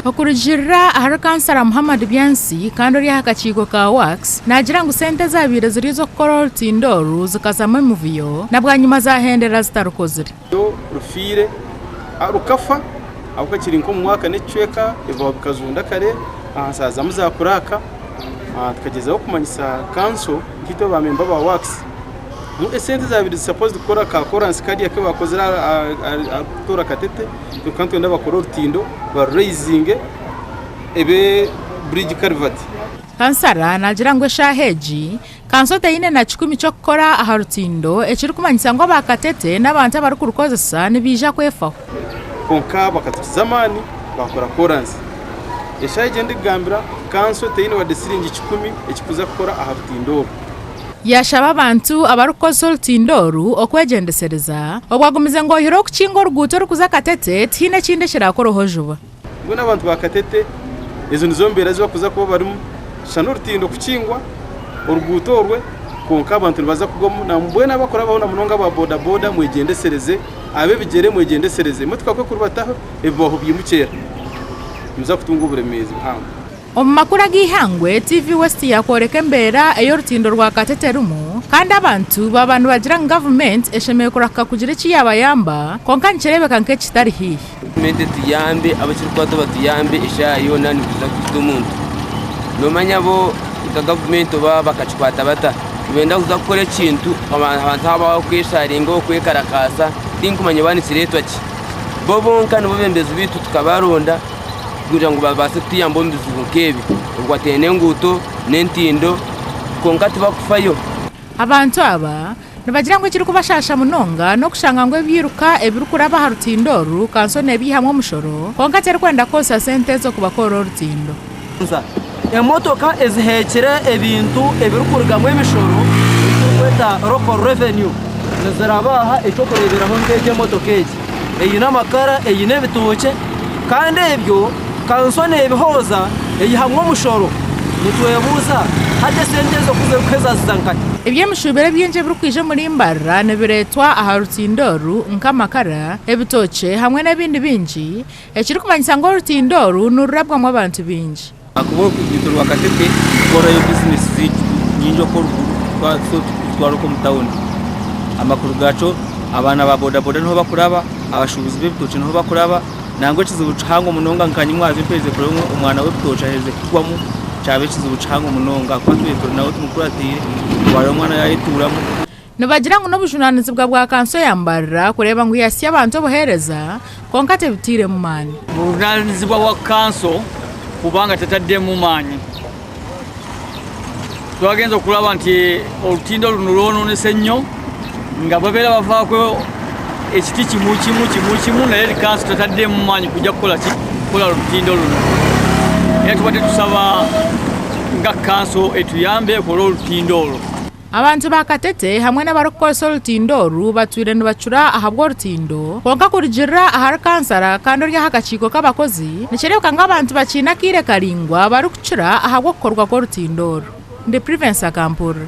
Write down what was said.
okurujirra ahari kansara Muhammad Byansi kandi ori akakiiko ka Wax nagira ngu sente zabire zirizo kukora olutindo oru zikazamu emuvuyo na bwanyuma zahendera zitarukozire rufire rukafa aho kiri nko mu mwaka n'icweka eva bikazunda kare ahasaza muzakuraka tukagezaho kumanyisa kanso kito ba member ba Wax mu sente zabire supposed gukora ka Corance kadi yake bakozera atora katete kandi ndabakora olutindo ba raising ebe bridge carvati kansara nagira ngo shaheji kanso teine na 10 cyo gukora aha rutindo ekiri kumanyisa ngo bakatete n'abantu bari kurukozesa nibija kwefaho konka bakatuzamani bakora Corance eshaje ndigambira kanso teine wa desiringi 10 ekikuza gukora aha rutindo yashaba abantu abarukoze olutindo okwegendesereza obwagumize ngo hiro kukingo ruguto rukuza katete tine kinde kirakoroho juba ngo n'abantu bakatete izo nizombera zo kuza kuba bari shano rutindo kukingwa uruguto rwe konka abantu baza kugomu na mbwena bakora baho na munonga ba boda boda mwegendesereze abe bigere mwegendesereze mutukakwe kurubataho evoho byimukera muza kutunga uburemezi hamwe Omumakura gihangwe TV West yakoreka mbera eyo rutindo rwa katete rumu kandi abantu bagira government eshemeye kuraka kugira iki yabayamba konka ncherebe kanke kitari hihi mente tuyambe abakirikwato batuyambe ishayo nani kuza kusto umuntu nomanya bo ka government bakachikwata bata benda kuza gukora ikintu abantu aba kwisharinga kwekarakasa dinkumanye banisiretwa ki bobonka no bembezi bitu tukabaronda kugira ngo babase tuyambo mbizukebi ubwatene nguto nentindo konka tubakufayo abantu aba nabagira ngo kiri kubashasha munonga no kushanga ngo ebiruka ebirukura ba rutindo ru kanso nebihamwe mushoro konka cyari kwenda kosa sente zo kubakora rutindo emotoka ezihekere ebintu ebirukurgamwe emishoro kweta local revenue zarabaha icyo kureberaho ngege motoka eji eyina makara eyine bituke kandi ebyo kansone ebihoza eyihamwe mushoro nitwebuza hade sente zo kuzerukeza zizankati ebyemushubere byinje birukwije muri mbarra nebiretwa aha rutindo ru nkamakara ebitoke hamwe n'ebindi binji ekiri kumanyisa ngo rutindo ru nurabwa mu abantu binji akubo kugitoro wakatete kora yo business nyinjo ko twaro ko mutawoni amakuru gaco abana ba boda boda no bakuraba abashubuzi b'ibitoke no bakuraba nangwe kizubucango munonga nkanyimwaje peze kure umwana we bitoca heze kwamo cyabe kizubucango munonga kwatwetoro nawe tumukuratire wari umwana yayituramo nabagira ngo n'ubujunanizi bwa kanso yambarra kureba ngo yasi abantu bohereza konka tebitire mu mani ubujunanizi bwa kanso kubanga tatadde mu manyi twagenza kulaba nti olutindo luno nesenyo nga babera bavaako ekiti kimu naye kanso tatadde mu manyi kujja kukola olutindo luno era tubadde tusaba nga kanso etuyambe kola olutindo olwo abantu bakatete hamwe n'abarukoze olutindo oru batwire nibacura ahabwo olutindo konka kurujirra ahari kansara kandi ori akakiiko k'abakozi nikirebuka ng'abantu bakina kire karingwa barukucura ahabwo kukorwa kw'olutindo oru ndi Privence Akampura.